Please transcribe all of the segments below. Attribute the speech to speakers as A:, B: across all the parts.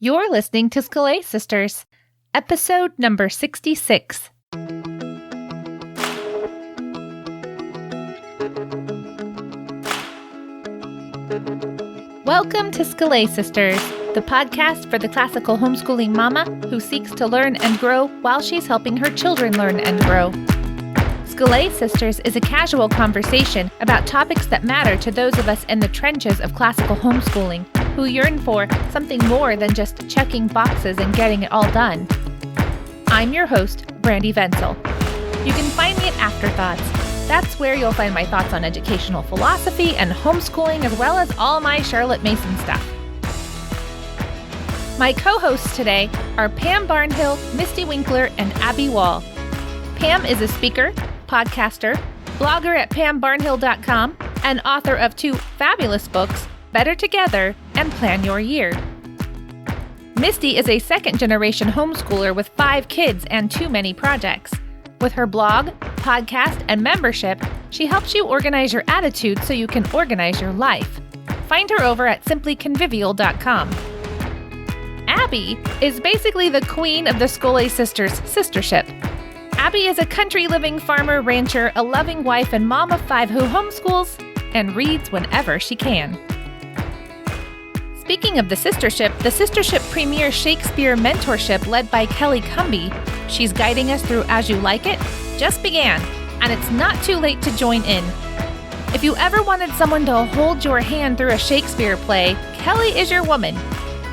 A: You're listening to Scalay Sisters, episode number 66. Welcome to Scalay Sisters, the podcast for the classical homeschooling mama who seeks to learn and grow while she's helping her children learn and grow. Scalay Sisters is a casual conversation about topics that matter to those of us in the trenches of classical homeschooling who yearn for something more than just checking boxes and getting it all done. I'm your host, Brandy Wenzel. You can find me at Afterthoughts. That's where you'll find my thoughts on educational philosophy and homeschooling, as well as all my Charlotte Mason stuff. My co-hosts today are Pam Barnhill, Mystie Winkler, and Abby Wall. Pam is a speaker, podcaster, blogger at pambarnhill.com, and author of two fabulous books, Better Together and Plan Your Year. Mystie is a second-generation homeschooler with 5 kids and too many projects. With her blog, podcast, and membership, she helps you organize your attitude so you can organize your life. Find her over at simplyconvivial.com. Abby is basically the queen of the Scalay Sisters sistership. Abby is a country-living farmer, rancher, a loving wife, and mom of 5 who homeschools and reads whenever she can. Speaking of the sistership premier Shakespeare mentorship led by Kelly Cumby, she's guiding us through As You Like It, just began, and it's not too late to join in. If you ever wanted someone to hold your hand through a Shakespeare play, Kelly is your woman.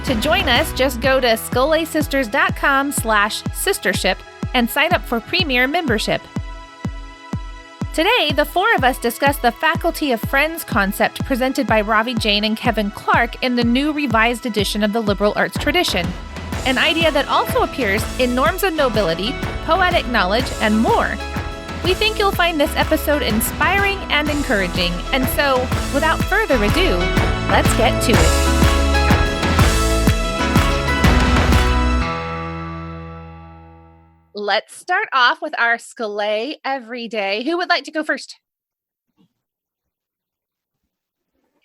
A: To join us, just go to scalaysisters.com/sistership and sign up for Premier membership. Today, the 4 of us discuss the Faculty of Friends concept presented by Ravi, Jain, and Kevin Clark in the new revised edition of the liberal arts tradition, an idea that also appears in Norms and Nobility, Poetic Knowledge, and more. We think you'll find this episode inspiring and encouraging, and so, without further ado, let's get to it. Let's start off with our Scalay Everyday. Who would like to go first?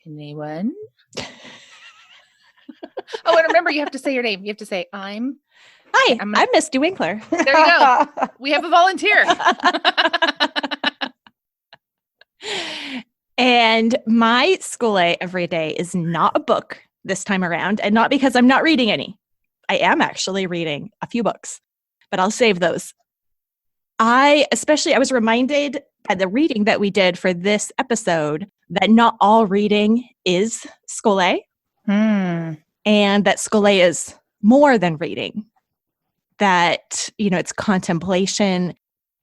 A: Anyone? Oh, and remember, you have to say your name. You have to say, Hi, I'm
B: Mystie Winkler.
A: There you go. We have a volunteer.
B: And my Scalay Everyday is not a book this time around, and not because I'm not reading any. I am actually reading a few books, but I'll save those. I was reminded by the reading that we did for this episode that not all reading is Scalay, and that Scalay is more than reading. That, it's contemplation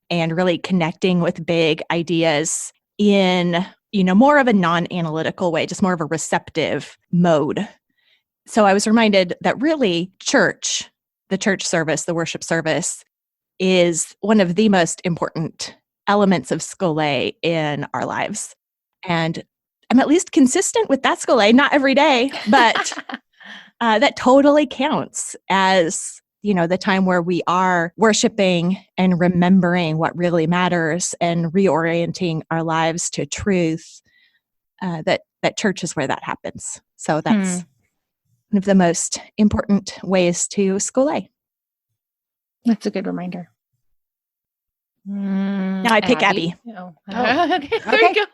B: and really connecting with big ideas in, more of a non-analytical way, just more of a receptive mode. So I was reminded that really church, the church service, the worship service, is one of the most important elements of Scalay in our lives. And I'm at least consistent with that Scalay, not every day, but that totally counts as, the time where we are worshiping and remembering what really matters and reorienting our lives to truth, that church is where that happens. So that's one of the most important ways to Scalay.
A: That's a good reminder.
B: Now I pick Abby.
A: Oh.
C: Okay.
A: There you go.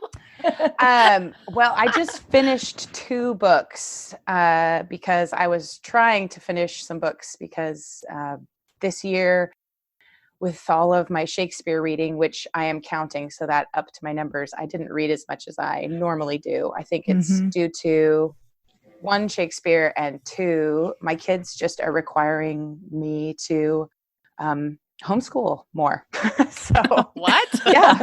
C: Well, I just finished 2 books because I was trying to finish some books because this year, with all of my Shakespeare reading, which I am counting, so that up to my numbers, I didn't read as much as I normally do. I think it's due to 1, Shakespeare, and 2, my kids just are requiring me to homeschool more. So
A: What?
C: Yeah.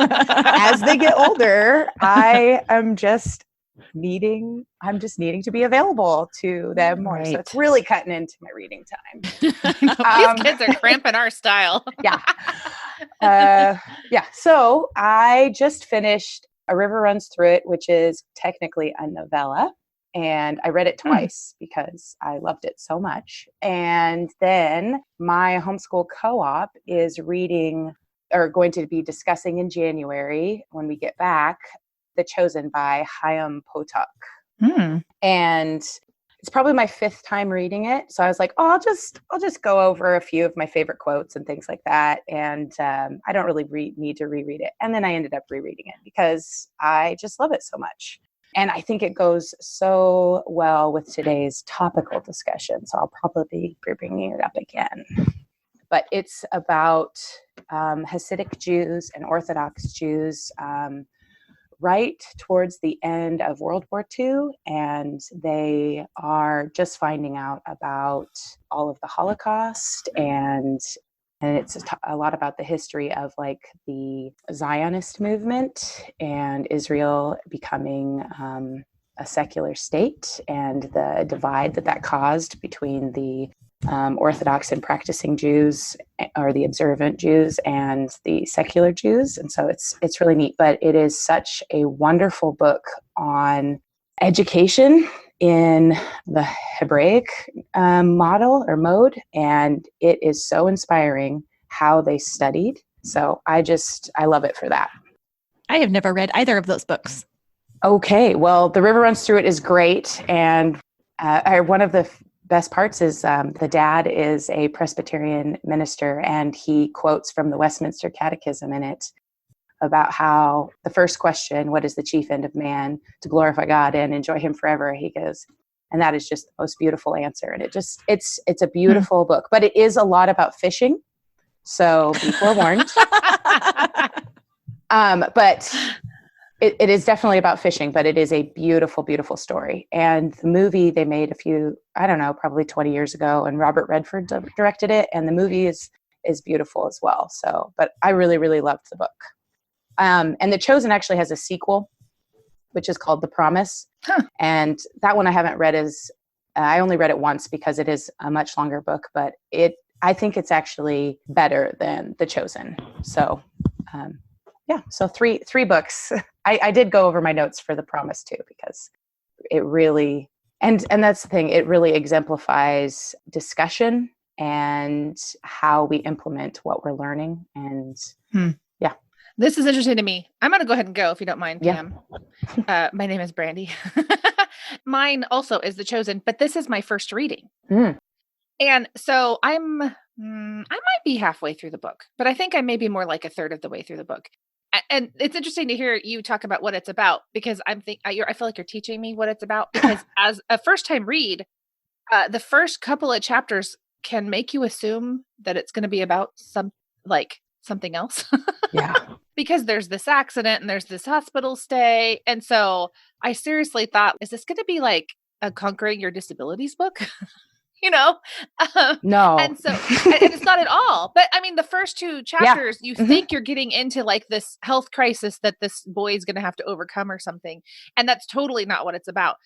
C: As they get older, I'm just needing to be available to them more.
B: Right.
C: So it's really cutting into my reading time.
A: These kids are cramping our style.
C: Yeah. So I just finished A River Runs Through It, which is technically a novella. And I read it twice because I loved it so much. And then my homeschool co-op is reading, or going to be discussing in January when we get back, The Chosen by Chaim Potok. And it's probably my 5th time reading it. So I was like, oh, I'll just go over a few of my favorite quotes and things like that. And I don't really need to reread it. And then I ended up rereading it because I just love it so much. And I think it goes so well with today's topical discussion. So I'll probably be bringing it up again. But it's about Hasidic Jews and Orthodox Jews right towards the end of World War II, and they are just finding out about all of the Holocaust, and it's a lot about the history of like the Zionist movement and Israel becoming a secular state, and the divide that caused between the Orthodox and practicing Jews, or the observant Jews, and the secular Jews. And so it's really neat, but it is such a wonderful book on education in the Hebraic model or mode. And it is so inspiring how they studied. So I love it for that.
B: I have never read either of those books.
C: Okay. Well, The River Runs Through It is great. And one of the best parts is the dad is a Presbyterian minister, and he quotes from the Westminster Catechism in it about how the first question, what is the chief end of man? To glorify God and enjoy him forever. He goes, and that is just the most beautiful answer. And it's a beautiful book, but it is a lot about fishing. So be forewarned. But it is definitely about fishing, but it is a beautiful, beautiful story. And the movie they made probably 20 years ago, and Robert Redford directed it. And the movie is beautiful as well. So, but I really, really loved the book. And The Chosen actually has a sequel, which is called The Promise.
A: Huh.
C: And that one I haven't read I only read it once because it is a much longer book, but I think it's actually better than The Chosen. So, so three books. I did go over my notes for The Promise too, because it really, and that's the thing, it really exemplifies discussion and how we implement what we're learning. And yeah.
A: This is interesting to me. I'm going to go ahead and go if you don't mind,
C: Yeah.
A: Pam. My name is Brandy. Mine also is The Chosen, but this is my first reading. And so I might be halfway through the book, but I think I may be more like a third of the way through the book. And it's interesting to hear you talk about what it's about, because I feel like you're teaching me what it's about, because as a first time read, the first couple of chapters can make you assume that it's going to be about something else.
C: Yeah.
A: Because there's this accident and there's this hospital stay. And so I seriously thought, is this going to be like a Conquering Your Disabilities book?
C: No.
A: And so, and it's not at all, but I mean, the first 2 chapters, you think you're getting into like this health crisis that this boy is going to have to overcome or something. And that's totally not what it's about.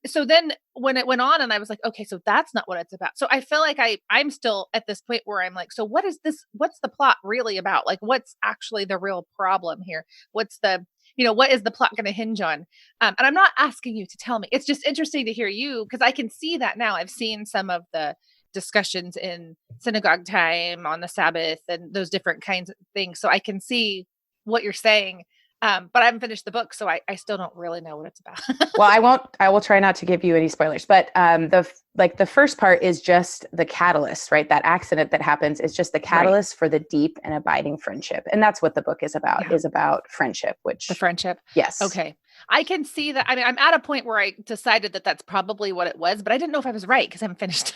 A: So then when it went on and I was like, okay, so that's not what it's about. So I feel like I'm still at this point where I'm like, so what is this? What's the plot really about? Like, what's actually the real problem here? What's what is the plot going to hinge on? And I'm not asking you to tell me. It's just interesting to hear you, because I can see that now. I've seen some of the discussions in synagogue time on the Sabbath and those different kinds of things. So I can see what you're saying. But I haven't finished the book, so I still don't really know what it's about.
C: Well, I will try not to give you any spoilers, but the first part is just the catalyst, right? That accident that happens is just the catalyst for the deep and abiding friendship. And that's what the book is about, is about friendship, the
A: friendship.
C: Yes.
A: Okay. I can see that. I mean, I'm at a point where I decided that that's probably what it was, but I didn't know if I was right because I haven't finished.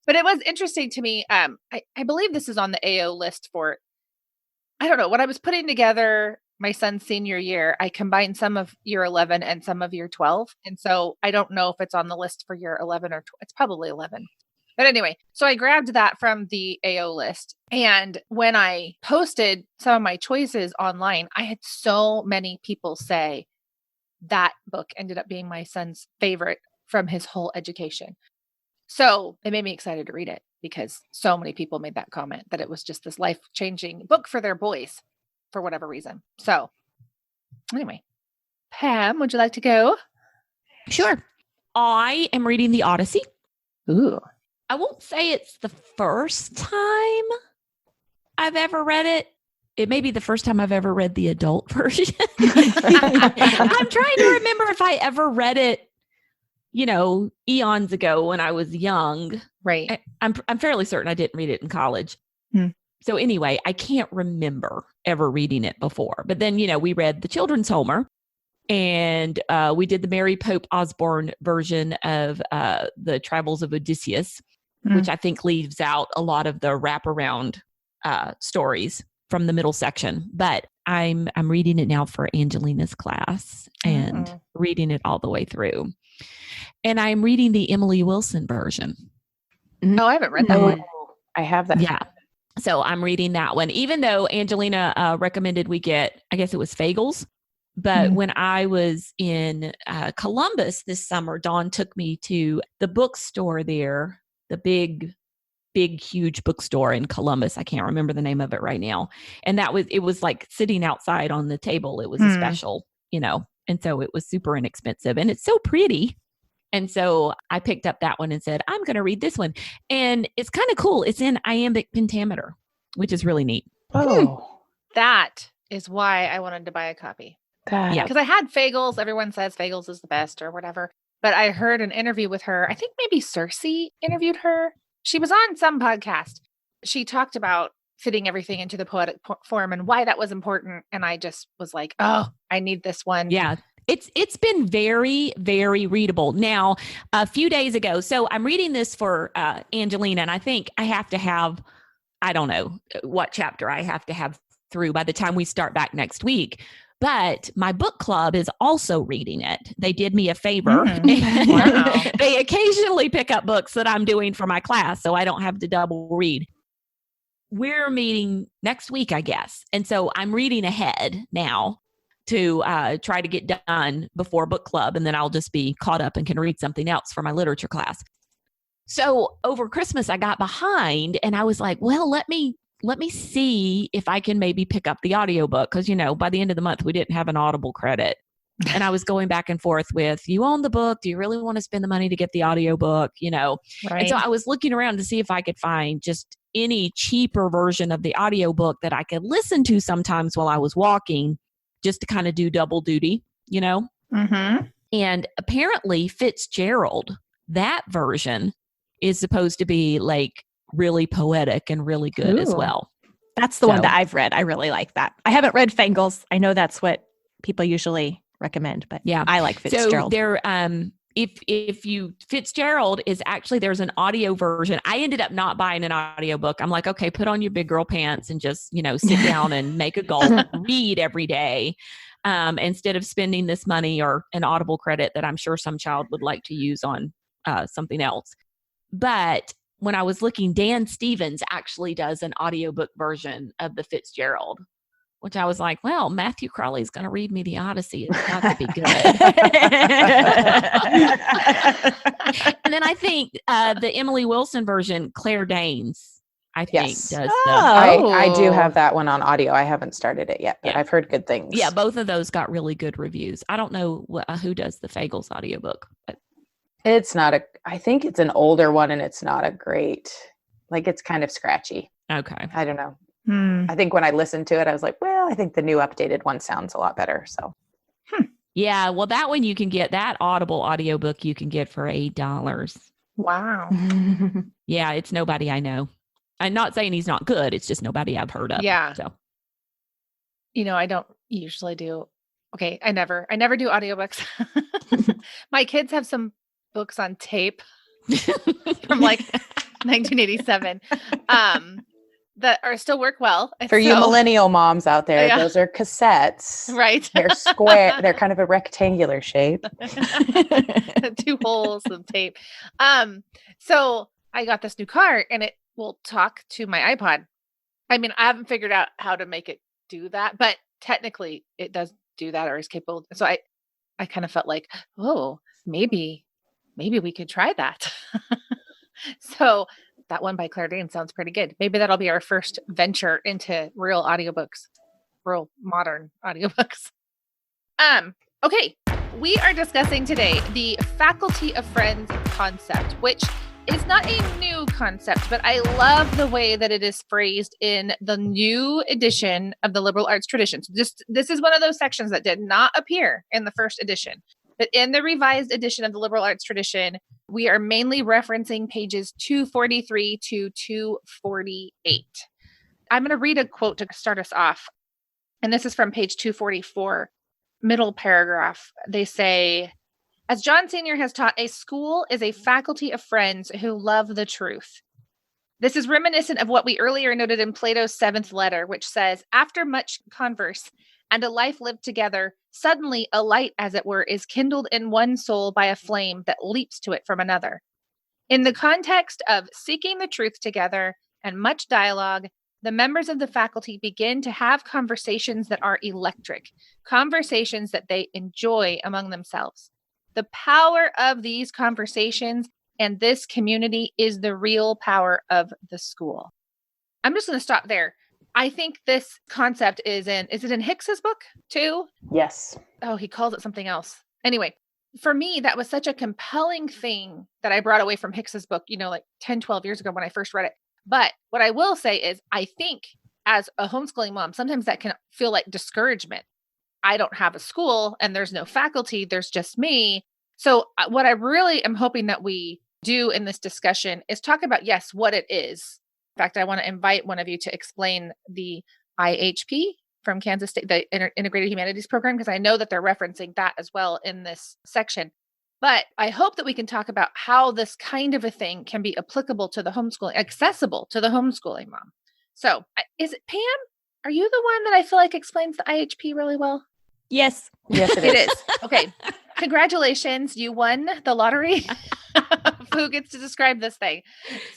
A: But it was interesting to me. I believe this is on the AO list for, I don't know, when I was putting together my son's senior year, I combined some of year 11 and some of year 12. And so I don't know if it's on the list for year 11 or it's probably 11. But anyway, so I grabbed that from the AO list. And when I posted some of my choices online, I had so many people say that book ended up being my son's favorite from his whole education. So it made me excited to read it, because so many people made that comment that it was just this life-changing book for their boys for whatever reason. So anyway, Pam, would you like to go?
B: Sure. I am reading The Odyssey.
A: Ooh.
B: I won't say it's the first time I've ever read it. It may be the first time I've ever read the adult version. I'm trying to remember if I ever read it
D: eons ago when I was young.
A: Right.
D: I'm fairly certain I didn't read it in college. So anyway, I can't remember ever reading it before. But then, we read the children's Homer, and we did the Mary Pope Osborne version of the Travels of Odysseus, which I think leaves out a lot of the wraparound stories from the middle section. But I'm reading it now for Angelina's class and reading it all the way through. And I'm reading the Emily Wilson version.
A: Oh, I haven't read that one.
C: I have that.
D: Yeah. So I'm reading that one, even though Angelina recommended we get, I guess it was Fagles. But when I was in Columbus this summer, Dawn took me to the bookstore there, the big, huge bookstore in Columbus. I can't remember the name of it right now. And it was like sitting outside on the table. It was a special, and so it was super inexpensive and it's so pretty. And so I picked up that one and said, I'm going to read this one. And it's kind of cool. It's in iambic pentameter, which is really neat.
C: Oh,
A: That is why I wanted to buy a copy.
D: Yeah.
A: Because I had Fagles. Everyone says Fagles is the best or whatever. But I heard an interview with her. I think maybe Cersei interviewed her. She was on some podcast. She talked about fitting everything into the poetic form and why that was important. And I just was like, oh, I need this one.
D: Yeah. It's been very, very readable. Now, a few days ago, so I'm reading this for Angelina, and I think I have to have, I don't know what chapter I have to have through by the time we start back next week. But my book club is also reading it. They did me a favor.
A: Wow.
D: They occasionally pick up books that I'm doing for my class, so I don't have to double read. We're meeting next week, I guess. And so I'm reading ahead now to try to get done before book club, and then I'll just be caught up and can read something else for my literature class. So over Christmas, I got behind, and I was like, well, let me see if I can maybe pick up the audiobook, because, by the end of the month, we didn't have an Audible credit. And I was going back and forth with, you own the book. Do you really want to spend the money to get the audiobook?
A: Right.
D: And so I was looking around to see if I could find just any cheaper version of the audiobook that I could listen to sometimes while I was walking, just to kind of do double duty, And apparently Fitzgerald, that version is supposed to be like really poetic and really good as well.
B: That's the one that I've read. I really like that. I haven't read Fangles. I know that's what people usually recommend, but yeah, I like Fitzgerald.
D: So there, if you Fitzgerald is actually, there's an audio version. I ended up not buying an audiobook. I'm like, okay, put on your big girl pants and just, sit down and make a goal, read every day. Instead of spending this money or an Audible credit that I'm sure some child would like to use on something else. But when I was looking, Dan Stevens actually does an audiobook version of the Fitzgerald, which I was like, well, Matthew Crawley's going to read me the Odyssey. It's got to be good. And then I think the Emily Wilson version, Claire Danes, I think does.
C: I do have that one on audio. I haven't started it yet, but I've heard good things.
D: Yeah, both of those got really good reviews. I don't know who does the Fagles audiobook, but
C: it's not I think it's an older one, and it's not a great, it's kind of scratchy.
D: Okay.
C: I don't know. I think when I listened to it, I was like, well, I think the new updated one sounds a lot better. So,
D: yeah, well, that one you can get, that Audible audiobook you can get for $8.
A: Wow.
D: Yeah, it's nobody I know. I'm not saying he's not good. It's just nobody I've heard of.
A: Yeah.
D: So,
A: I don't usually do. Okay, I never do audiobooks. My kids have some books on tape from 1987. That are still work well.
C: For you millennial moms out there, those are cassettes.
A: Right.
C: They're square. They're kind of a rectangular shape.
A: 2 holes of tape. So I got this new cart, and it will talk to my iPod. I mean, I haven't figured out how to make it do that, but technically it does do that or is capable. So I kind of felt like, oh, maybe we could try that. So that one by Claire Danes sounds pretty good. Maybe that'll be our first venture into real audiobooks, real modern audiobooks. Okay, we are discussing today the Faculty of Friends concept, which is not a new concept, but I love the way that it is phrased in the new edition of the liberal arts traditions. This is one of those sections that did not appear in the first edition. But in the revised edition of the liberal arts tradition, we are mainly referencing pages 243 to 248. I'm going to read a quote to start us off. And this is from page 244, middle paragraph. They say, as John Sr. has taught, a school is a faculty of friends who love the truth. This is reminiscent of what we earlier noted in Plato's 7th letter, which says, after much converse and a life lived together, suddenly a light, as it were, is kindled in one soul by a flame that leaps to it from another. In the context of seeking the truth together and much dialogue, the members of the faculty begin to have conversations that are electric, conversations that they enjoy among themselves. The power of these conversations and this community is the real power of the school. I'm just going to stop there. I think this concept is it in Hicks's book too?
C: Yes.
A: Oh, he calls it something else. Anyway, for me, that was such a compelling thing that I brought away from Hicks's book, like 10, 12 years ago when I first read it. But what I will say is I think as a homeschooling mom, sometimes that can feel like discouragement. I don't have a school and there's no faculty. There's just me. So what I really am hoping that we do in this discussion is talk about, yes, what it is. In fact, I want to invite one of you to explain the IHP from Kansas State, the Integrated Humanities Program, because I know that they're referencing that as well in this section. But I hope that we can talk about how this kind of a thing can be applicable to the homeschooling, accessible to the homeschooling mom. So is it Pam? Are you the one that I feel like explains the IHP really well?
B: Yes.
C: Yes,
A: It is. Okay. Congratulations. You won the lottery. Who gets to describe this thing?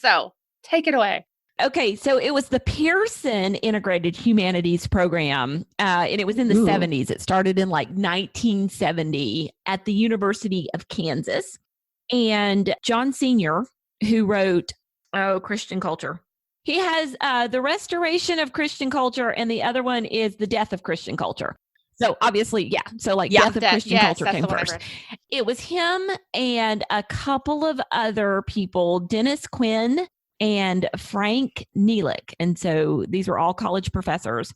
A: So take it away.
D: Okay, so it was the Pearson Integrated Humanities Program, and it was in the 70s. It started in like 1970 at the University of Kansas. And John Sr., who wrote, Christian Culture. He has The Restoration of Christian Culture, and the other one is The Death of Christian Culture. So obviously, yeah. So Death of Christian Culture came first. It was him and a couple of other people, Dennis Quinn and Frank Neelick. And so these were all college professors.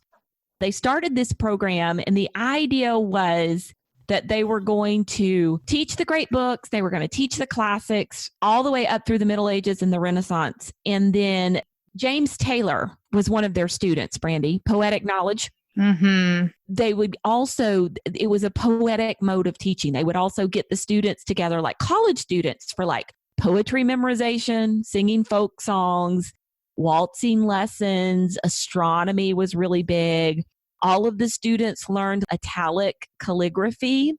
D: They started this program, and the idea was that they were going to teach the great books. They were going to teach the classics all the way up through the Middle Ages and the Renaissance. And then James Taylor was one of their students, Brandy, Poetic Knowledge.
A: Mm-hmm.
D: They would also, it was a poetic mode of teaching. They would also get the students together, like college students, for like poetry memorization, singing folk songs, waltzing lessons. Astronomy was really big. All of the students learned italic calligraphy.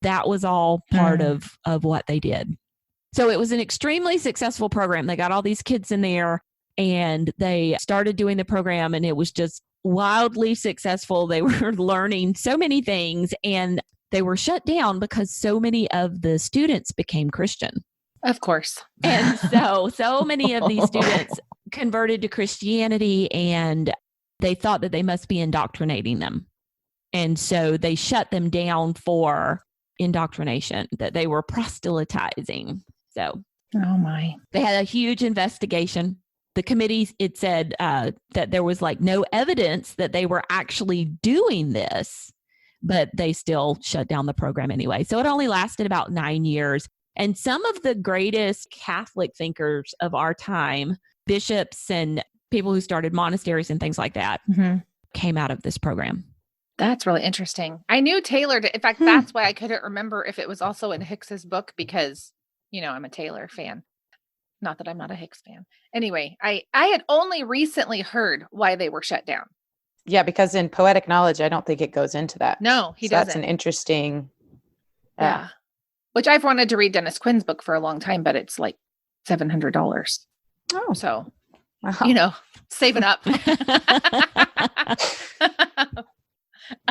D: That was all part of what they did. So it was an extremely successful program. They got all these kids in there and they started doing the program, and it was just wildly successful. They were learning so many things, and they were shut down because so many of the students became Christian.
A: Of course.
D: And so many of these students converted to Christianity, and they thought that they must be indoctrinating them. And so they shut them down for indoctrination, that they were proselytizing. So
A: oh my,
D: they had a huge investigation. The committee, it said that there was like no evidence that they were actually doing this, but they still shut down the program anyway. So it only lasted about 9 years. And some of the greatest Catholic thinkers of our time, bishops and people who started monasteries and things like that, came out of this program.
A: That's really interesting. I knew Taylor did. In fact, that's why I couldn't remember if it was also in Hicks's book, because, I'm a Taylor fan. Not that I'm not a Hicks fan. Anyway, I had only recently heard why they were shut down.
C: Yeah, because in Poetic Knowledge, I don't think it goes into that.
A: No, he doesn't.
C: That's an interesting.
A: Yeah. Which I've wanted to read Dennis Quinn's book for a long time, but it's like $700.
C: Oh,
A: so,
C: wow.
A: Saving up.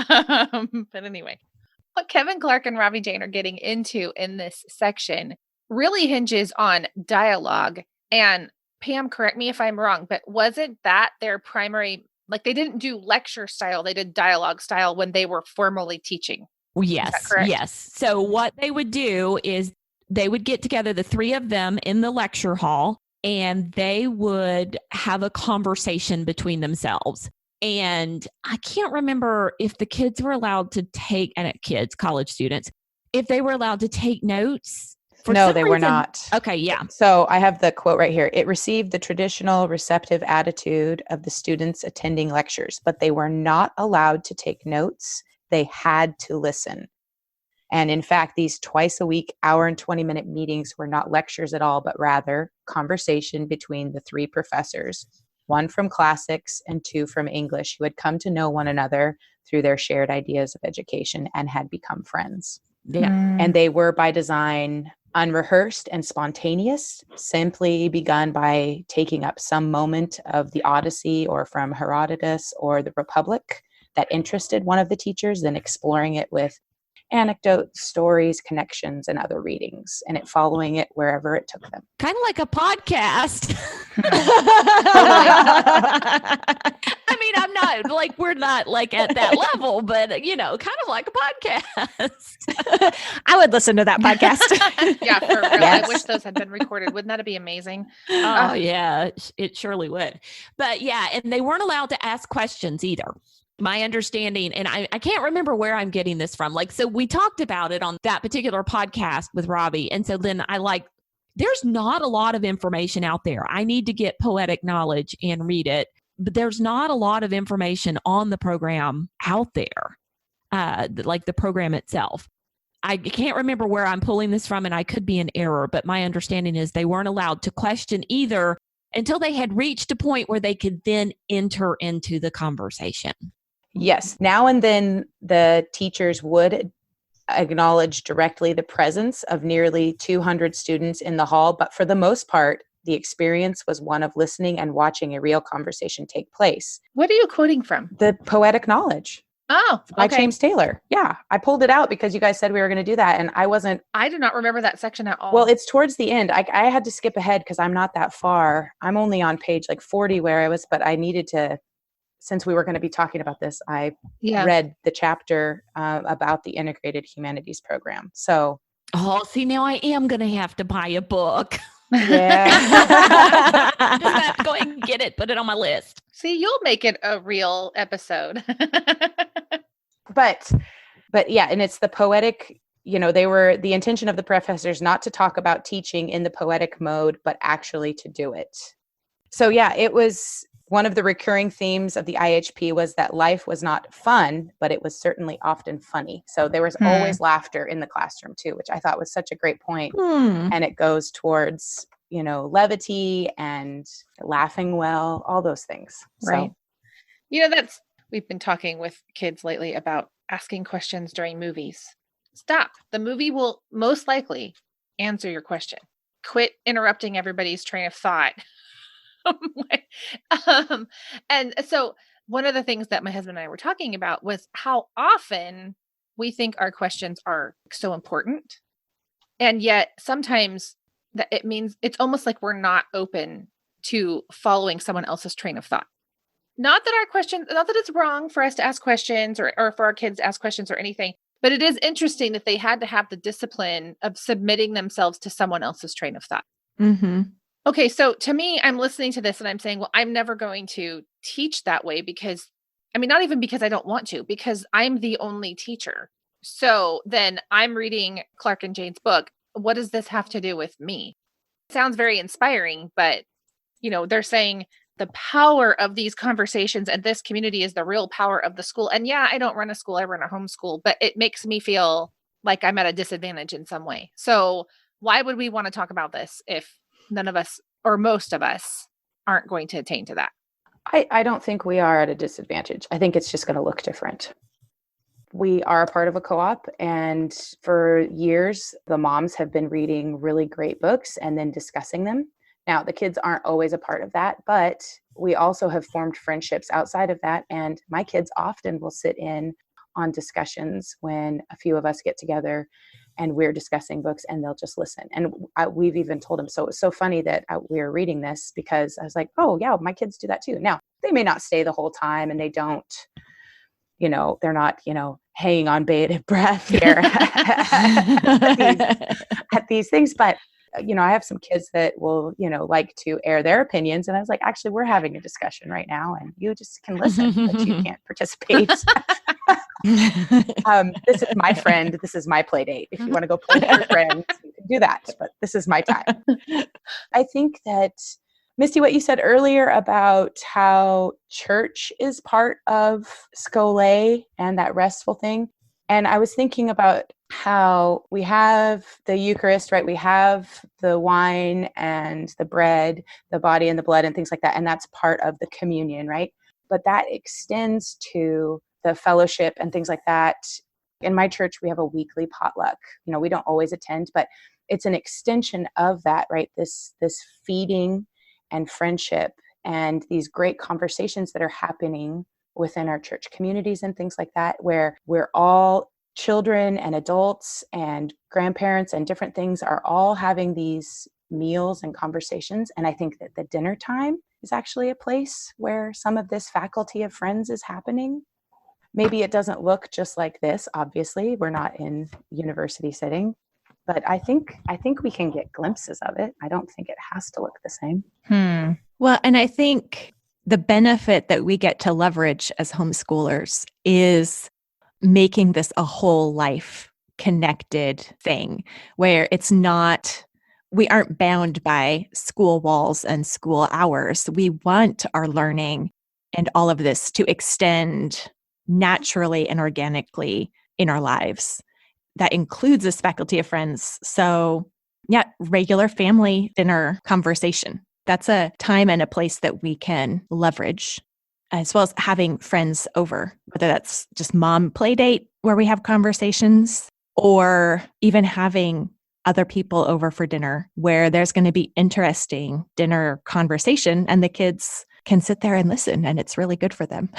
A: But anyway, what Kevin Clark and Ravi Jain are getting into in this section really hinges on dialogue. And Pam, correct me if I'm wrong, but wasn't that their primary, like they didn't do lecture style, they did dialogue style when they were formally teaching?
D: Yes. Yes. So what they would do is they would get together, the three of them in the lecture hall, and they would have a conversation between themselves. And I can't remember if the kids were allowed to take, and kids, college students, if they were allowed to take notes.
C: No, they were not.
D: Okay, yeah.
C: So I have the quote right here. It received the traditional receptive attitude of the students attending lectures, but they were not allowed to take notes. They had to listen. And in fact, these twice a week, hour and 20-minute meetings were not lectures at all, but rather conversation between the three professors, one from classics and two from English, who had come to know one another through their shared ideas of education and had become friends.
D: Yeah.
C: And they were by design unrehearsed and spontaneous, simply begun by taking up some moment of the Odyssey or from Herodotus or the Republic that interested one of the teachers, then exploring it with anecdotes, stories, connections, and other readings, and it following it wherever it took them.
D: Kind of like a podcast. I mean, I'm not like, we're not like at that level, but you know, kind of like a podcast.
B: I would listen to that podcast.
A: Yeah, for real.
C: Yes.
A: I wish those had been recorded. Wouldn't that be amazing?
D: Oh, yeah, it surely would. But yeah, and they weren't allowed to ask questions either. My understanding, and I can't remember where I'm getting this from. Like, so we talked about it on that particular podcast with Ravi. And so then there's not a lot of information out there. I need to get Poetic Knowledge and read it, but there's not a lot of information on the program out there, like the program itself. I can't remember where I'm pulling this from, and I could be in error, but my understanding is they weren't allowed to question either until they had reached a point where they could then enter into the conversation.
C: Yes. Now and then the teachers would acknowledge directly the presence of nearly 200 students in the hall, but for the most part, the experience was one of listening and watching a real conversation take place.
A: What are you quoting from?
C: The Poetic Knowledge
A: Oh,
C: by
A: okay.
C: James Taylor. Yeah. I pulled it out because you guys said we were going to do that, and
A: I do not remember that section at all.
C: well, it's towards the end. I had to skip ahead because I'm not that far. I'm only on page like 40 where I was, but I needed to, since we were going to be talking about this, I read the chapter about the Integrated Humanities Program. So,
D: see, now I am going to have to buy a book.
C: yeah.
D: Just have to go ahead and get it, put it on my list.
A: See, you'll make it a real episode.
C: But yeah, and it's the poetic, the intention of the professors not to talk about teaching in the poetic mode, but actually to do it. So yeah, it was one of the recurring themes of the IHP was that life was not fun, but it was certainly often funny. So there was always laughter in the classroom too, which I thought was such a great point. And it goes towards, levity and laughing well, all those things.
A: Right. We've been talking with kids lately about asking questions during movies. Stop. The movie will most likely answer your question. Quit interrupting everybody's train of thought. And so one of the things that my husband and I were talking about was how often we think our questions are so important. And yet sometimes that it means it's almost like we're not open to following someone else's train of thought. Not that it's wrong for us to ask questions or for our kids to ask questions or anything, but it is interesting that they had to have the discipline of submitting themselves to someone else's train of thought.
B: Mm-hmm.
A: Okay, so to me, I'm listening to this and I'm saying, well, I'm never going to teach that way not even because I don't want to, because I'm the only teacher. So then I'm reading Clark and Jane's book. What does this have to do with me? It sounds very inspiring, but, they're saying the power of these conversations and this community is the real power of the school. And yeah, I don't run a school, I run a homeschool, but it makes me feel like I'm at a disadvantage in some way. So why would we want to talk about this if none of us or most of us aren't going to attain to that?
C: I don't think we are at a disadvantage. I think it's just going to look different. We are a part of a co-op, and for years, the moms have been reading really great books and then discussing them. Now, the kids aren't always a part of that, but we also have formed friendships outside of that. And my kids often will sit in on discussions when a few of us get together and we're discussing books, and they'll just listen. And we've even told them, so it was so funny that we were reading this, because I was like, oh yeah, my kids do that too. Now, they may not stay the whole time, and they don't, they're not, hanging on bated breath here at these things. But, I have some kids that will, like to air their opinions. And I was like, actually, we're having a discussion right now, and you just can listen, but you can't participate. This is my friend. This is my play date. If you want to go play with your friends, you can do that. But this is my time. I think that, Mystie, what you said earlier about how church is part of Scole and that restful thing. And I was thinking about how we have the Eucharist, right? We have the wine and the bread, the body and the blood and things like that. And that's part of the communion, right? But that extends to the fellowship and things like that. In my church, we have a weekly potluck. We don't always attend, but it's an extension of that, right? This feeding and friendship and these great conversations that are happening within our church communities and things like that, where we're all children and adults and grandparents and different things are all having these meals and conversations. And I think that the dinner time is actually a place where some of this faculty of friends is happening. Maybe it doesn't look just like this. Obviously, we're not in university setting, but I think we can get glimpses of it. I don't think it has to look the same.
B: Well, and I think the benefit that we get to leverage as homeschoolers is making this a whole life connected thing where it's not, we aren't bound by school walls and school hours. We want our learning and all of this to extend naturally and organically in our lives. That includes this faculty of friends. So yeah, regular family dinner conversation. That's a time and a place that we can leverage, as well as having friends over, whether that's just mom play date where we have conversations, or even having other people over for dinner where there's going to be interesting dinner conversation and the kids can sit there and listen and it's really good for them.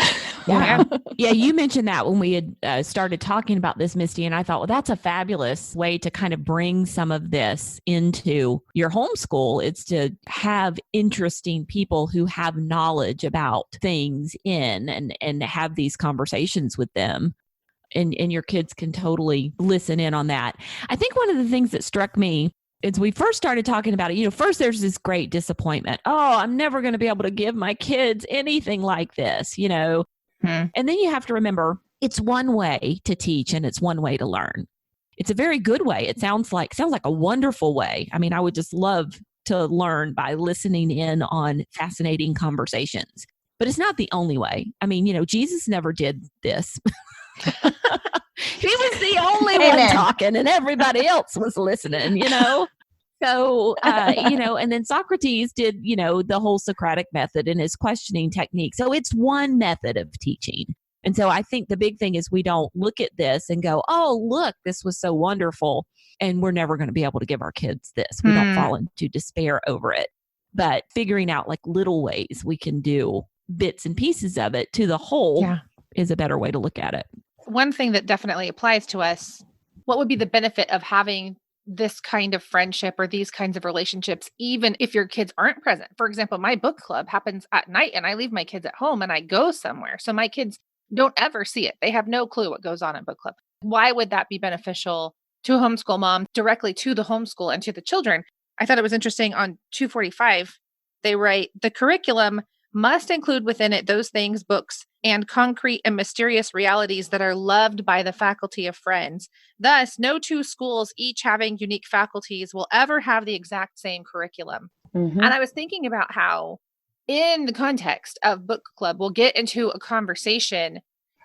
D: Yeah. Yeah. You mentioned that when we had started talking about this, Mystie, and I thought, well, that's a fabulous way to kind of bring some of this into your homeschool. It's to have interesting people who have knowledge about things and have these conversations with them. And your kids can totally listen in on that. I think one of the things that struck me is we first started talking about it, first there's this great disappointment. Oh, I'm never going to be able to give my kids anything like this, And then you have to remember it's one way to teach and it's one way to learn. It's a very good way. It sounds like a wonderful way. I mean, I would just love to learn by listening in on fascinating conversations, but it's not the only way. I mean, Jesus never did this. He was the only one talking and everybody else was listening, So, and then Socrates did, the whole Socratic method and his questioning technique. So it's one method of teaching. And so I think the big thing is we don't look at this and go, oh, look, this was so wonderful. And we're never going to be able to give our kids this. We don't fall into despair over it. But figuring out like little ways we can do bits and pieces of it to the whole is a better way to look at it.
A: One thing that definitely applies to us, what would be the benefit of having this kind of friendship or these kinds of relationships, even if your kids aren't present? For example, my book club happens at night and I leave my kids at home and I go somewhere. So my kids don't ever see it. They have no clue what goes on in book club. Why would that be beneficial to a homeschool mom directly to the homeschool and to the children? I thought it was interesting on 245, they write, the curriculum must include within it those things, books, and concrete and mysterious realities that are loved by the faculty of friends. Thus, no two schools, each having unique faculties, will ever have the exact same curriculum. And I was thinking about how, in the context of book club, we'll get into a conversation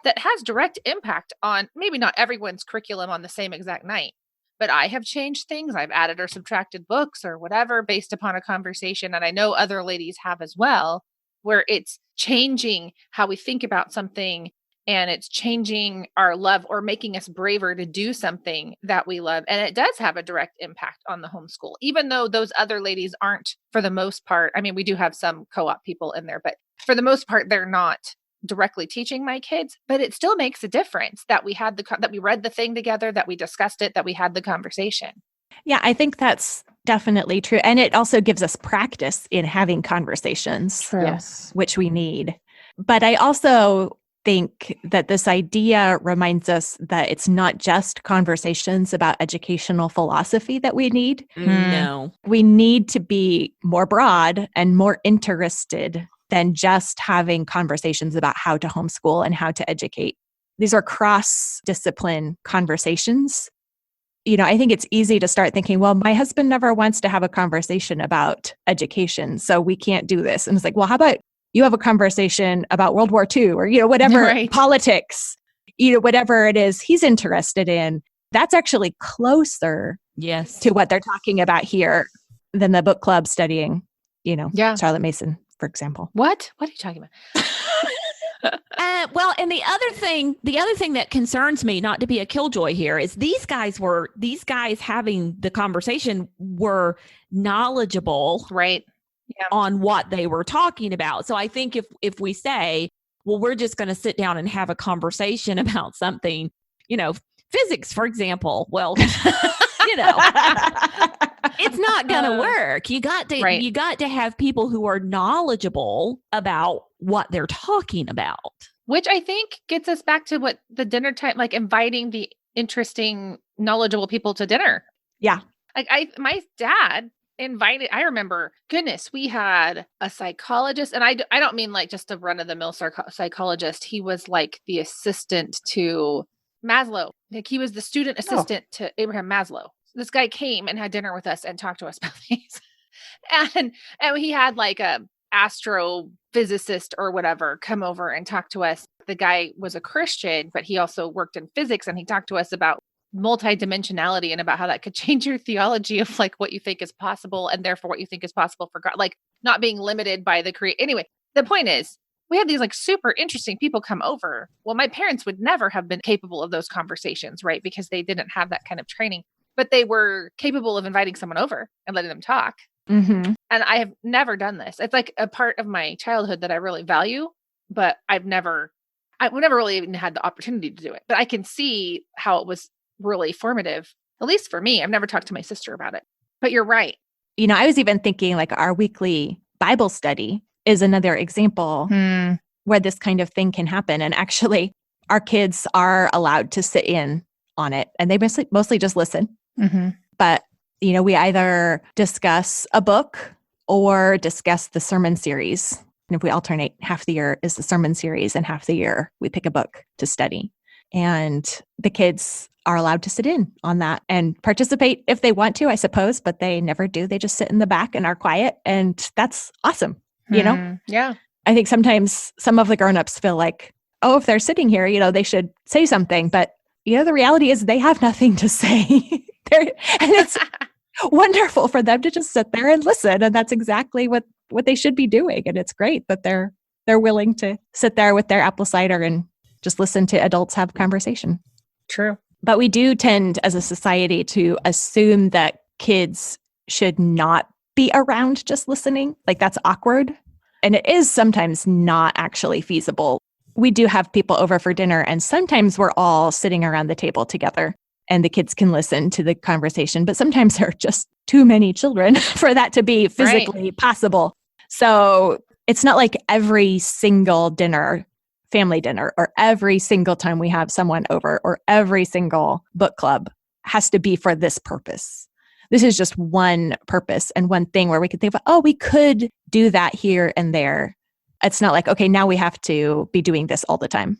A: that has direct impact on maybe not everyone's curriculum on the same exact night, but I have changed things. I've added or subtracted books or whatever based upon a conversation. And I know other ladies have as well, where it's changing how we think about something and it's changing our love or making us braver to do something that we love. And it does have a direct impact on the homeschool, even though those other ladies aren't, for the most part. I mean, we do have some co-op people in there, but for the most part, they're not directly teaching my kids, but it still makes a difference that we had that we read the thing together, that we discussed it, that we had the conversation.
B: Yeah, I think that's definitely true. And it also gives us practice in having conversations,
C: Yes,
B: which we need. But I also think that this idea reminds us that it's not just conversations about educational philosophy that we need.
D: No.
B: We need to be more broad and more interested than just having conversations about how to homeschool and how to educate these are cross-discipline conversations. I think it's easy to start thinking, well, my husband never wants to have a conversation about education, so we can't do this. And it's like, well, how about you have a conversation about World War II or, whatever,
A: Right.
B: politics, whatever it is he's interested in. That's actually closer
D: Yes.
B: to what they're talking about here than the book club studying,
A: Yeah.
B: Charlotte Mason, for example.
A: What are you talking about?
D: Well, and the other thing that concerns me, not to be a killjoy here, is these guys having the conversation were knowledgeable,
A: Right. Yeah.
D: on what they were talking about. So I think if we say, well, we're just going to sit down and have a conversation about something, physics, for example, well, it's not going to work. You got to have people who are knowledgeable about what they're talking about.
A: Which I think gets us back to what the dinner time, like inviting the interesting, knowledgeable people to dinner.
B: Yeah.
A: Like my dad invited, I remember, goodness, we had a psychologist, and I don't mean like just a run-of-the-mill psychologist. He was like the assistant to Maslow. Like he was the student assistant to Abraham Maslow. This guy came and had dinner with us and talked to us about things. And he had like a astrophysicist or whatever come over and talk to us. The guy was a Christian, but he also worked in physics, and he talked to us about multidimensionality and about how that could change your theology of like what you think is possible, and therefore what you think is possible for God, like not being limited by the create. Anyway, the point is, we had these like super interesting people come over. Well, my parents would never have been capable of those conversations, right? Because they didn't have that kind of training, but they were capable of inviting someone over and letting them talk.
B: Mm-hmm.
A: And I have never done this. It's like a part of my childhood that I really value, but I've never really even had the opportunity to do it. But I can see how it was really formative, at least for me. I've never talked to my sister about it, but you're right.
B: I was even thinking like our weekly Bible study is another example where this kind of thing can happen. And actually, our kids are allowed to sit in on it, and they mostly just listen.
A: Mm-hmm.
B: But, we either discuss a book or discuss the sermon series. And if we alternate, half the year is the sermon series and half the year we pick a book to study. And the kids are allowed to sit in on that and participate if they want to, I suppose, but they never do. They just sit in the back and are quiet. And that's awesome.
A: Yeah.
B: I think sometimes some of the grownups feel like, oh, if they're sitting here, they should say something. But, the reality is they have nothing to say. And it's wonderful for them to just sit there and listen. And that's exactly what they should be doing. And it's great that they're willing to sit there with their apple cider and just listen to adults have conversation.
A: True.
B: But we do tend as a society to assume that kids should not be around just listening. Like that's awkward. And it is sometimes not actually feasible. We do have people over for dinner, and sometimes we're all sitting around the table together and the kids can listen to the conversation. But sometimes there are just too many children for that to be physically possible. So it's not like every single dinner, family dinner, or every single time we have someone over, or every single book club has to be for this purpose. This is just one purpose and one thing where we could think about, we could do that here and there. It's not like, okay, now we have to be doing this all the time.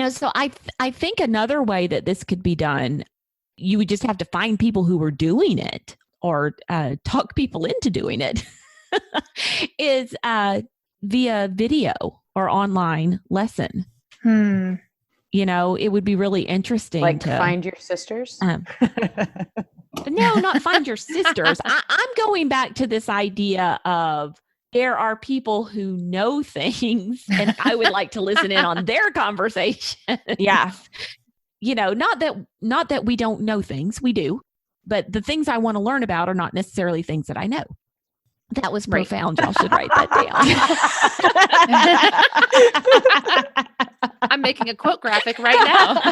D: So I think another way that this could be done, you would just have to find people who were doing it or talk people into doing it, is via video or online lesson. It would be really interesting.
C: Like
D: to
C: find your sisters?
D: No, not find your sisters. I'm going back to this idea of there are people who know things and I would like to listen in on their conversation.
B: Yeah.
D: Not that we don't know things, we do, but the things I want to learn about are not necessarily things that I know. That was profound. Y'all should write that
A: down. I'm making a quote graphic right now.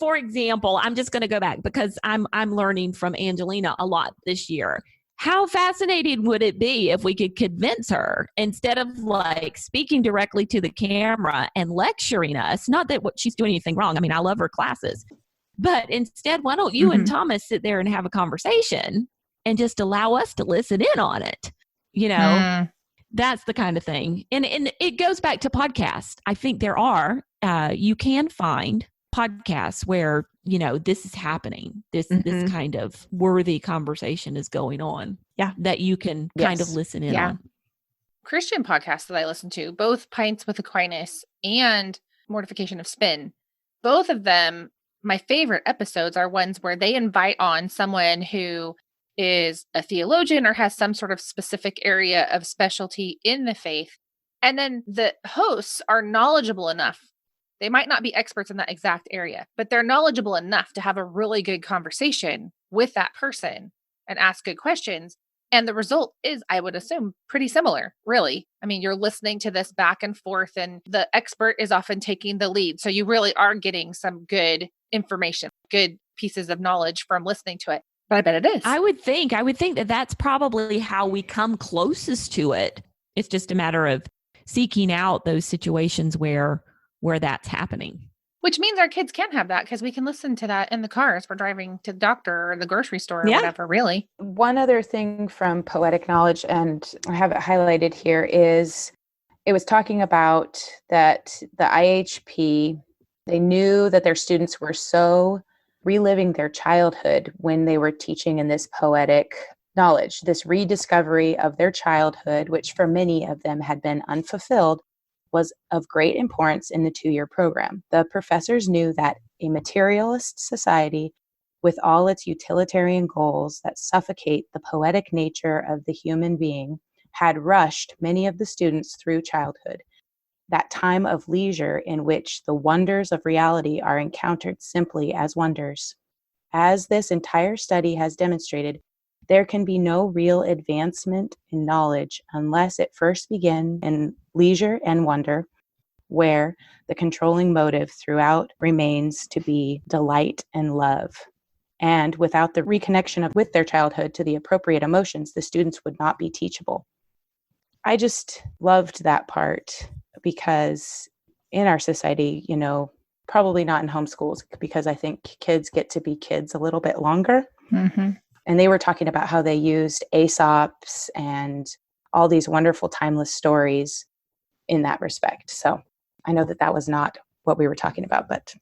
D: For example, I'm just going to go back because I'm learning from Angelina a lot this year. How fascinating would it be if we could convince her, instead of like speaking directly to the camera and lecturing us, not that what she's doing anything wrong. I mean, I love her classes, but instead, why don't you and Thomas sit there and have a conversation and just allow us to listen in on it? That's the kind of thing. And it goes back to podcasts. I think there are you can find podcasts where, this is happening. This kind of worthy conversation is going on.
B: Yeah.
D: That you can kind of
C: Yes.
D: listen in
A: Yeah.
D: on.
A: Christian podcasts that I listen to, both Pints with Aquinas and Mortification of Spin, both of them, my favorite episodes are ones where they invite on someone who is a theologian or has some sort of specific area of specialty in the faith. And then the hosts are knowledgeable enough. They might not be experts in that exact area, but they're knowledgeable enough to have a really good conversation with that person and ask good questions. And the result is, I would assume, pretty similar, really. I mean, you're listening to this back and forth, and the expert is often taking the lead. So you really are getting some good information, good pieces of knowledge from listening to it. But I bet it is.
D: I would think that that's probably how we come closest to it. It's just a matter of seeking out those situations where that's happening.
A: Which means our kids can have that because we can listen to that in the car as we're driving to the doctor or the grocery store or whatever, really.
C: One other thing from Poetic Knowledge, and I have it highlighted here, is it was talking about that the IHP, they knew that their students were so reliving their childhood when they were teaching in this poetic knowledge, this rediscovery of their childhood, which for many of them had been unfulfilled, was of great importance in the 2-year program. The professors knew that a materialist society with all its utilitarian goals that suffocate the poetic nature of the human being had rushed many of the students through childhood, that time of leisure in which the wonders of reality are encountered simply as wonders. As this entire study has demonstrated, there can be no real advancement in knowledge unless it first begin in leisure and wonder, where the controlling motive throughout remains to be delight and love. And without the reconnection with their childhood to the appropriate emotions, the students would not be teachable. I just loved that part because in our society, probably not in homeschools, because I think kids get to be kids a little bit longer.
A: Mm-hmm.
C: And they were talking about how they used Aesop's and all these wonderful timeless stories in that respect. So I know that was not what we were talking about, but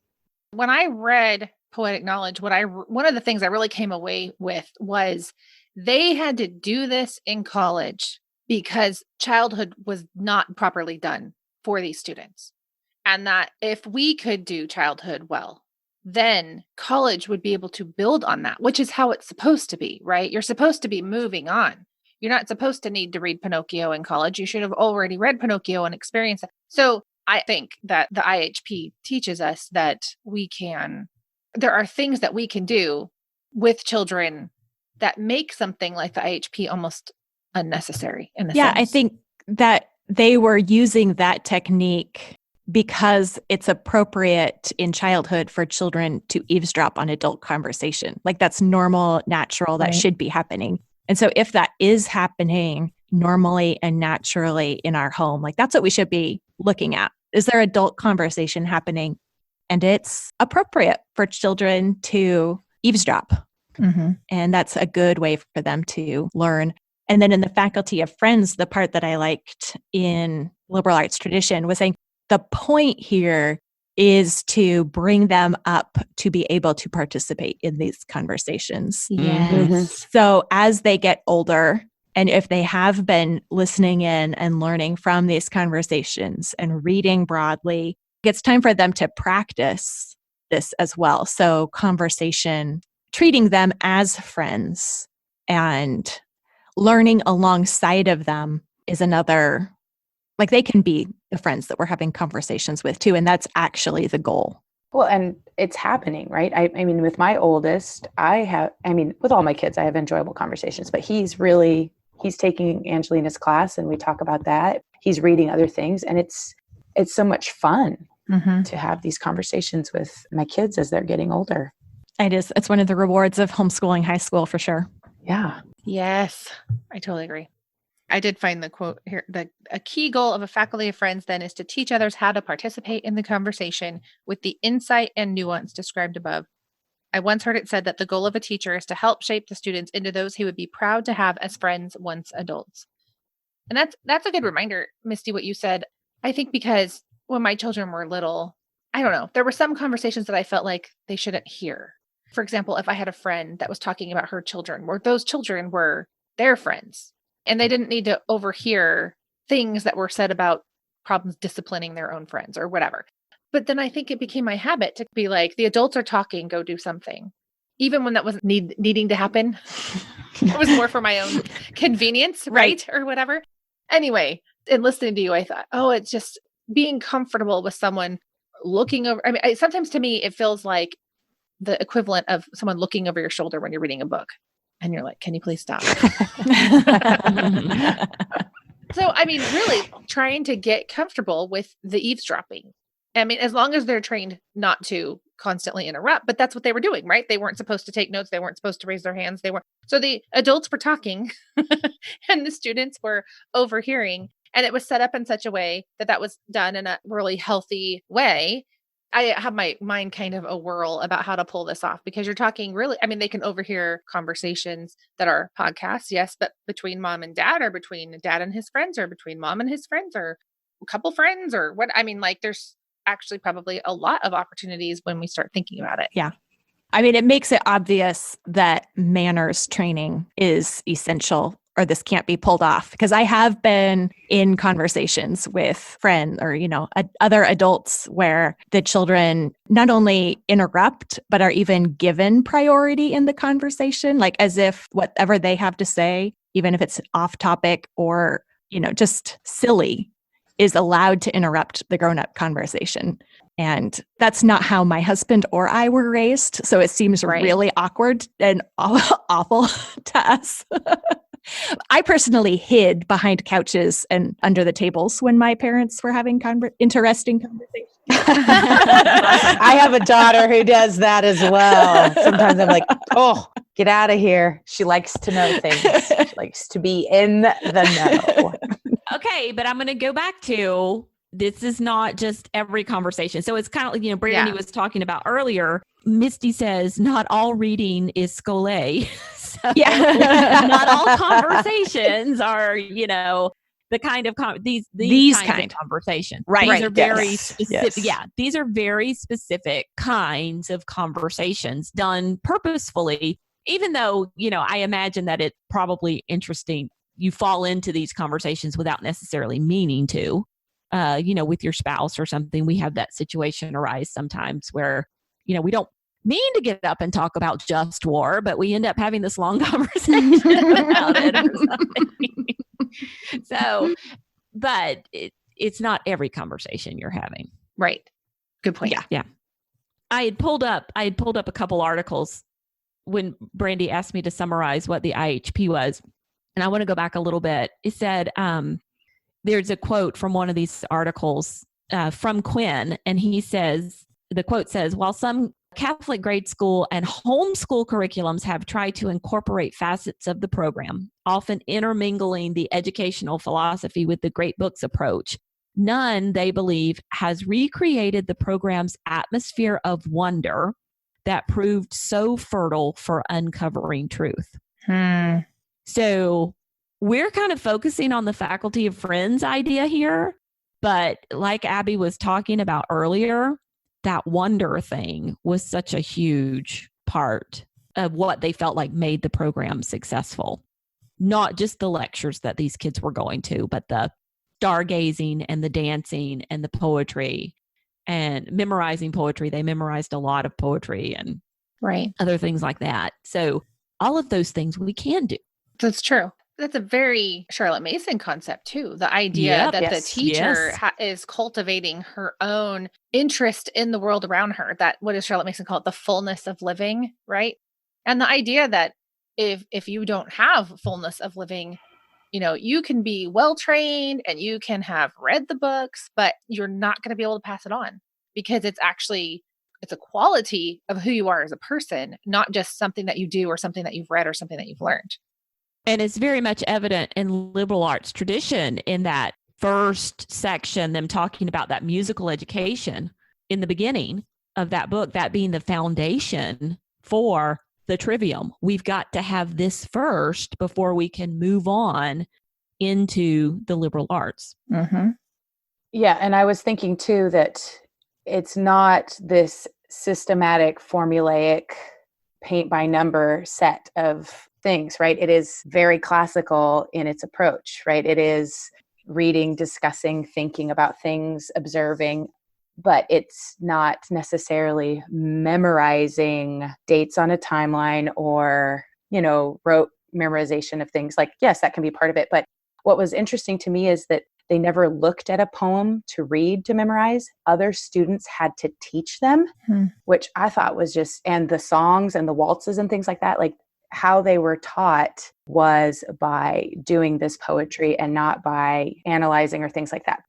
A: when I read Poetic Knowledge, one of the things I really came away with was they had to do this in college because childhood was not properly done for these students. And that if we could do childhood well, then college would be able to build on that, which is how it's supposed to be, right? You're supposed to be moving on. You're not supposed to need to read Pinocchio in college. You should have already read Pinocchio and experienced it. So I think that the IHP teaches us that there are things that we can do with children that make something like the IHP almost unnecessary in a sense.
B: I think that they were using that technique because it's appropriate in childhood for children to eavesdrop on adult conversation. Like that's normal, natural, that should be happening. And so if that is happening normally and naturally in our home, like that's what we should be looking at. Is there adult conversation happening? And it's appropriate for children to eavesdrop.
A: Mm-hmm.
B: And that's a good way for them to learn. And then in the faculty of friends, the part that I liked in liberal arts tradition was saying the point here is to bring them up to be able to participate in these conversations.
A: Yes.
B: So as they get older, and if they have been listening in and learning from these conversations and reading broadly, it's time for them to practice this as well. So conversation, treating them as friends and learning alongside of them is another, like they can be the friends that we're having conversations with too. And that's actually the goal.
C: Well, and it's happening, right? I mean, with my oldest, with all my kids, I have enjoyable conversations, but he's taking Angelina's class and we talk about that. He's reading other things and it's so much fun to have these conversations with my kids as they're getting older.
B: It's one of the rewards of homeschooling high school for sure.
C: Yeah.
A: Yes, I totally agree. I did find the quote here. A key goal of a faculty of friends then is to teach others how to participate in the conversation with the insight and nuance described above. I once heard it said that the goal of a teacher is to help shape the students into those he would be proud to have as friends once adults. And that's a good reminder, Mystie, what you said. I think because when my children were little, I don't know. There were some conversations that I felt like they shouldn't hear. For example, if I had a friend that was talking about her children, where those children were their friends, and they didn't need to overhear things that were said about problems disciplining their own friends or whatever. But then I think it became my habit to be like, the adults are talking, go do something. Even when that wasn't needing to happen. It was more for my own convenience, right? Or whatever. Anyway, in listening to you, I thought, oh, it's just being comfortable with someone looking over. I mean, sometimes to me, it feels like the equivalent of someone looking over your shoulder when you're reading a book. And you're like, can you please stop? So, I mean, really trying to get comfortable with the eavesdropping. I mean, as long as they're trained not to constantly interrupt, but that's what they were doing, right? They weren't supposed to take notes. They weren't supposed to raise their hands. So the adults were talking and the students were overhearing. And it was set up in such a way that was done in a really healthy way. I have my mind kind of a whirl about how to pull this off because you're talking really, I mean, they can overhear conversations that are podcasts, yes, but between mom and dad or between dad and his friends or between mom and his friends or a couple friends or what, I mean, like there's actually probably a lot of opportunities when we start thinking about it.
B: Yeah. I mean, it makes it obvious that manners training is essential or this can't be pulled off because I have been in conversations with friends or, other adults where the children not only interrupt, but are even given priority in the conversation, like as if whatever they have to say, even if it's off topic or, just silly, is allowed to interrupt the grown-up conversation. And that's not how my husband or I were raised. So it seems really awkward and awful to us. I personally hid behind couches and under the tables when my parents were having interesting conversations.
C: I have a daughter who does that as well. Sometimes I'm like, oh, get out of here. She likes to know things. She likes to be in the know.
D: Okay, but I'm going to go back to this is not just every conversation. So it's kind of like, Brandy was talking about earlier. Mystie says not all reading is scolae. So not all conversations are, the kind of these kinds of conversation.
B: Right.
D: These are very specific. Yes. Yeah. These are very specific kinds of conversations done purposefully, even though, I imagine that it's probably interesting. You fall into these conversations without necessarily meaning to, with your spouse or something. We have that situation arise sometimes where, we don't mean to get up and talk about just war, but we end up having this long conversation about it or something. So, but it's not every conversation you're having.
A: Right. Good point.
D: Yeah. I had pulled up a couple articles when Brandy asked me to summarize what the IHP was. And I want to go back a little bit. It said, there's a quote from one of these articles from Quinn. And the quote says, while some Catholic grade school and homeschool curriculums have tried to incorporate facets of the program, often intermingling the educational philosophy with the great books approach, none, they believe, has recreated the program's atmosphere of wonder that proved so fertile for uncovering truth. So we're kind of focusing on the faculty of friends idea here, but like Abby was talking about earlier, that wonder thing was such a huge part of what they felt like made the program successful. Not just the lectures that these kids were going to, but the stargazing and the dancing and the poetry and memorizing poetry. They memorized a lot of poetry and other things like that. So all of those things we can do.
A: That's true. That's a very Charlotte Mason concept too. The idea that the teacher is cultivating her own interest in the world around her. That, what does Charlotte Mason call it? The fullness of living, right? And the idea that if you don't have fullness of living, you can be well trained and you can have read the books, but you're not going to be able to pass it on because it's a quality of who you are as a person, not just something that you do or something that you've read or something that you've learned.
D: And it's very much evident in liberal arts tradition in that first section, them talking about that musical education in the beginning of that book, that being the foundation for the trivium. We've got to have this first before we can move on into the liberal arts.
C: Yeah. And I was thinking too that it's not this systematic, formulaic, paint by number set of things, right? It is very classical in its approach, right? It is reading, discussing, thinking about things, observing, but it's not necessarily memorizing dates on a timeline or, rote memorization of things. Like, yes, that can be part of it. But what was interesting to me is that they never looked at a poem to read, to memorize. Other students had to teach them, which I thought was and the songs and the waltzes and things like that, like how they were taught was by doing this poetry and not by analyzing or things like that.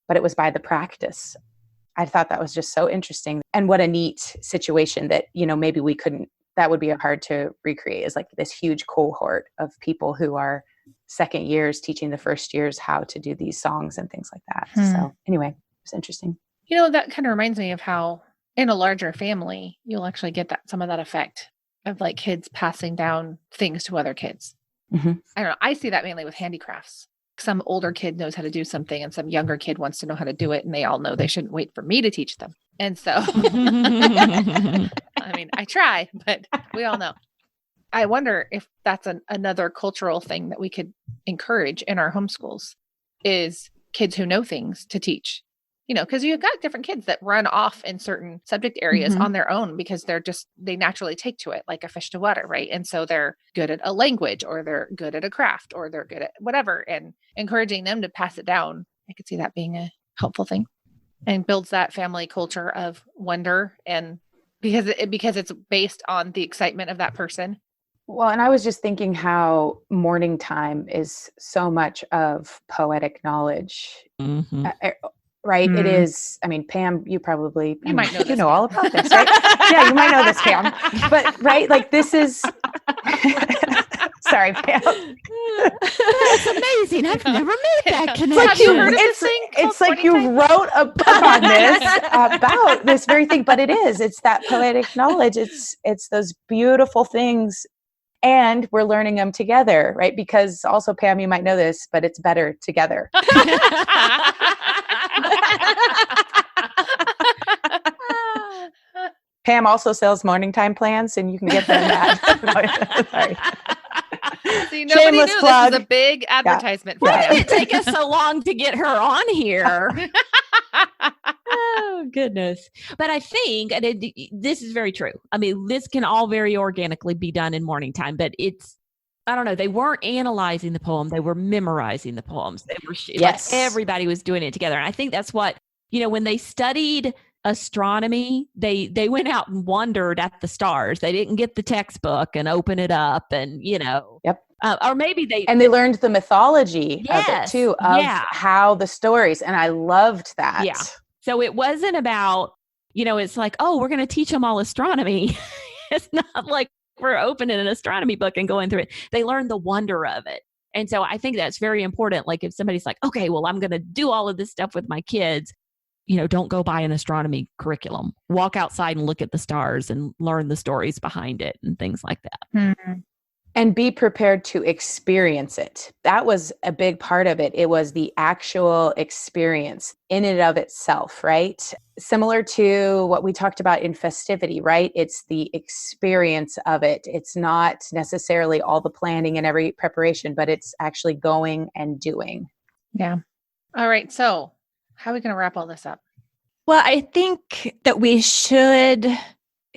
C: But it was by the practice. I thought that was just so interesting. And what a neat situation that, maybe we couldn't, that would be hard to recreate, is like this huge cohort of people who are second years teaching the first years how to do these songs and things like that. So anyway, it's interesting.
A: That kind of reminds me of how in a larger family, you'll actually get some of that effect of like kids passing down things to other kids.
C: Mm-hmm.
A: I don't know. I see that mainly with handicrafts. Some older kid knows how to do something and some younger kid wants to know how to do it. And they all know they shouldn't wait for me to teach them. And so, I mean, I try, but we all know. I wonder if that's another cultural thing that we could encourage in our homeschools is kids who know things to teach, because you've got different kids that run off in certain subject areas on their own because they naturally take to it like a fish to water. Right. And so they're good at a language or they're good at a craft or they're good at whatever, and encouraging them to pass it down. I could see that being a helpful thing and builds that family culture of wonder, and because it's based on the excitement of that person.
C: Well, and I was just thinking how morning time is so much of poetic knowledge, right? It is. I mean, Pam, you might know this, all about this, right? Yeah, you might know this, Pam. But right, like this is. Sorry, Pam.
D: That's amazing. I've never made that connection.
A: Have you heard of this thing?
C: It's like you wrote a book on this about this very thing, but it is. It's that poetic knowledge. It's those beautiful things. And we're learning them together, right? Because also, Pam, you might know this, but it's better together. Pam also sells morning time plans, and you can get them at. Sorry.
A: See, nobody
C: Shameless
A: knew
C: plug.
A: This is a big advertisement.
D: Why did it take us so long to get her on here? Oh, goodness. But I think this is very true. I mean, this can all very organically be done in morning time, but I don't know. They weren't analyzing the poem. They were memorizing the poems. They were,
C: yes.
D: Like everybody was doing it together. And I think that's what, when they studied astronomy, they went out and wondered at the stars. They didn't get the textbook and open it up and,
C: Yep.
D: Or maybe they
C: learned the mythology of it too, of how the stories. And I loved that.
D: Yeah. So it wasn't about, it's like, oh, we're going to teach them all astronomy. It's not like we're opening an astronomy book and going through it. They learned the wonder of it. And so I think that's very important. Like if somebody's like, okay, well, I'm going to do all of this stuff with my kids, don't go buy an astronomy curriculum. Walk outside and look at the stars and learn the stories behind it and things like that.
A: Mm-hmm.
C: And be prepared to experience it. That was a big part of it. It was the actual experience in and of itself, right? Similar to what we talked about in festivity, right? It's the experience of it. It's not necessarily all the planning and every preparation, but it's actually going and doing.
A: Yeah. All right. So how are we going to wrap all this up?
B: Well, I think that we should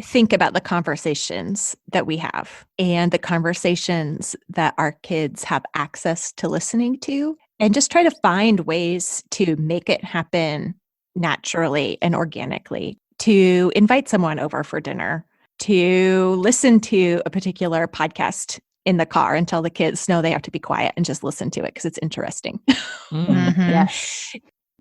B: think about the conversations that we have and the conversations that our kids have access to listening to, and just try to find ways to make it happen naturally and organically, to invite someone over for dinner, to listen to a particular podcast in the car and tell the kids, no, they have to be quiet and just listen to it because it's interesting.
A: Mm-hmm.
C: Yes.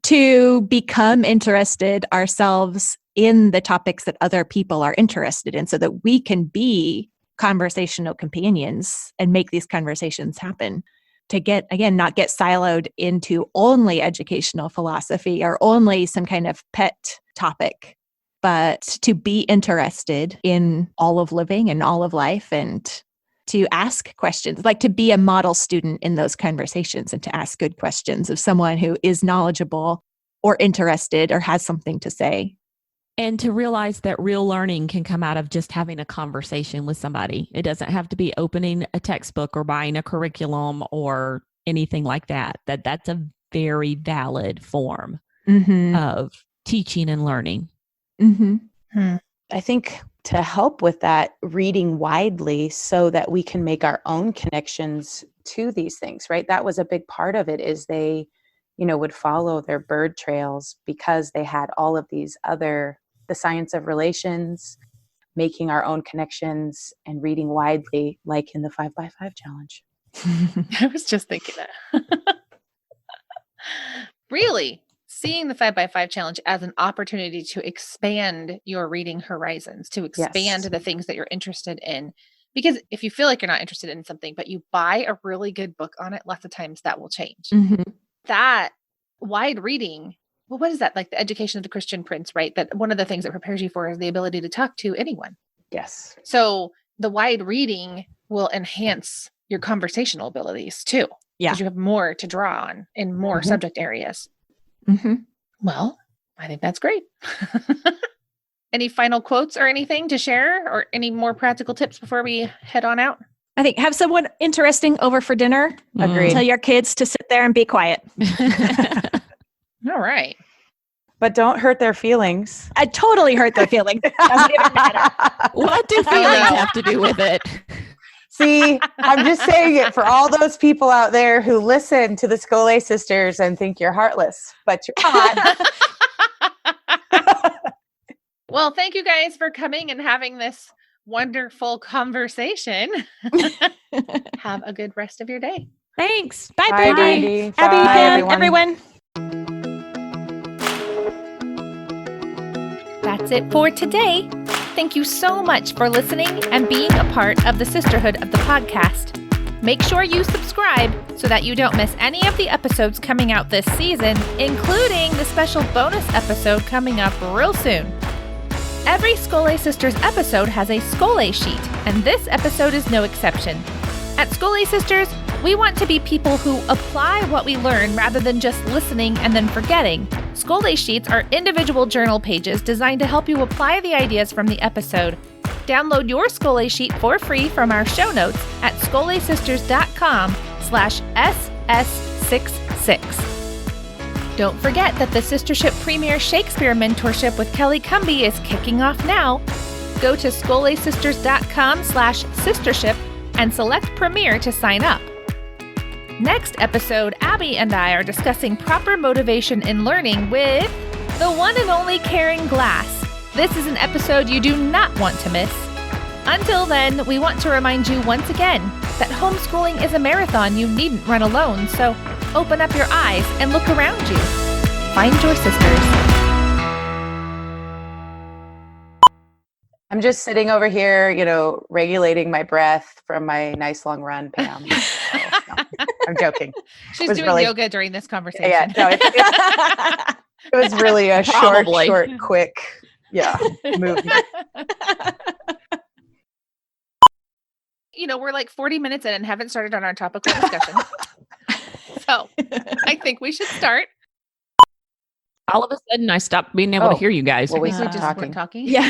B: To become interested ourselves in the topics that other people are interested in so that we can be conversational companions and make these conversations happen. To not get siloed into only educational philosophy or only some kind of pet topic, but to be interested in all of living and all of life, and to ask questions, like to be a model student in those conversations and to ask good questions of someone who is knowledgeable or interested or has something to say.
D: And to realize that real learning can come out of just having a conversation with somebody. It doesn't have to be opening a textbook or buying a curriculum or anything like that. That's a very valid form of teaching and learning.
C: I think to help with that, reading widely so that we can make our own connections to these things, right? That was a big part of it, is they, would follow their bird trails because they had all of these the science of relations, making our own connections, and reading widely, like in the 5x5 challenge.
A: I was just thinking that. Really, seeing the 5x5 challenge as an opportunity to expand your reading horizons, to expand the things that you're interested in. Because if you feel like you're not interested in something, but you buy a really good book on it, lots of times that will change. That wide reading, well, what is that? Like the education of the Christian Prince, right? That one of the things it prepares you for is the ability to talk to anyone.
C: Yes.
A: So the wide reading will enhance your conversational abilities too.
B: Yeah.
A: Because you have more to draw on in more subject areas. Well, I think that's great. Any final quotes or anything to share, or any more practical tips before we head on out?
B: I think have someone interesting over for dinner.
C: Agreed.
B: Tell your kids to sit there and be quiet.
A: All right.
C: But don't hurt their feelings.
B: I totally hurt their feelings. Doesn't even matter.
D: What do feelings have to do with it?
C: See, I'm just saying it for all those people out there who listen to the Scholé sisters and think you're heartless, but you're not.
A: Well, thank you guys for coming and having this wonderful conversation. Have a good rest of your day.
D: Thanks.
B: Bye,
C: Bye,
B: Brandy.
C: Brandy.
B: Abby,
C: Bye,
B: Pam,
C: everyone.
A: That's it for today. Thank you so much for listening and being a part of the sisterhood of the podcast. Make sure you subscribe so that you don't miss any of the episodes coming out this season, including the special bonus episode coming up real soon. Every Scholé Sisters episode has a Scholé sheet, and this episode is no exception. At Scholé Sisters, we want to be people who apply what we learn rather than just listening and then forgetting. Scholé sheets are individual journal pages designed to help you apply the ideas from the episode. Download your Scholé sheet for free from our show notes at scholésisters.com/SS66. Don't forget that the Sistership Premier Shakespeare Mentorship with Kelly Cumby is kicking off now. Go to scholésisters.com/sistership and select Premier to sign up. Next episode, Abby and I are discussing proper motivation in learning with the one and only Karen Glass. This is an episode you do not want to miss. Until then, we want to remind you once again that homeschooling is a marathon you needn't run alone, so open up your eyes and look around you. Find your sisters.
C: I'm just sitting over here, regulating my breath from my nice long run, Pam. So, no, I'm joking.
A: She's doing yoga during this conversation.
C: Yeah, no, it was really a short, quick, movement.
A: We're like 40 minutes in and haven't started on our topical discussion. So I think we should start.
D: All of a sudden, I stopped being able to hear you guys.
C: Well, we
A: We
C: stopped
A: just
C: talking.
A: weren't talking.
B: Yeah.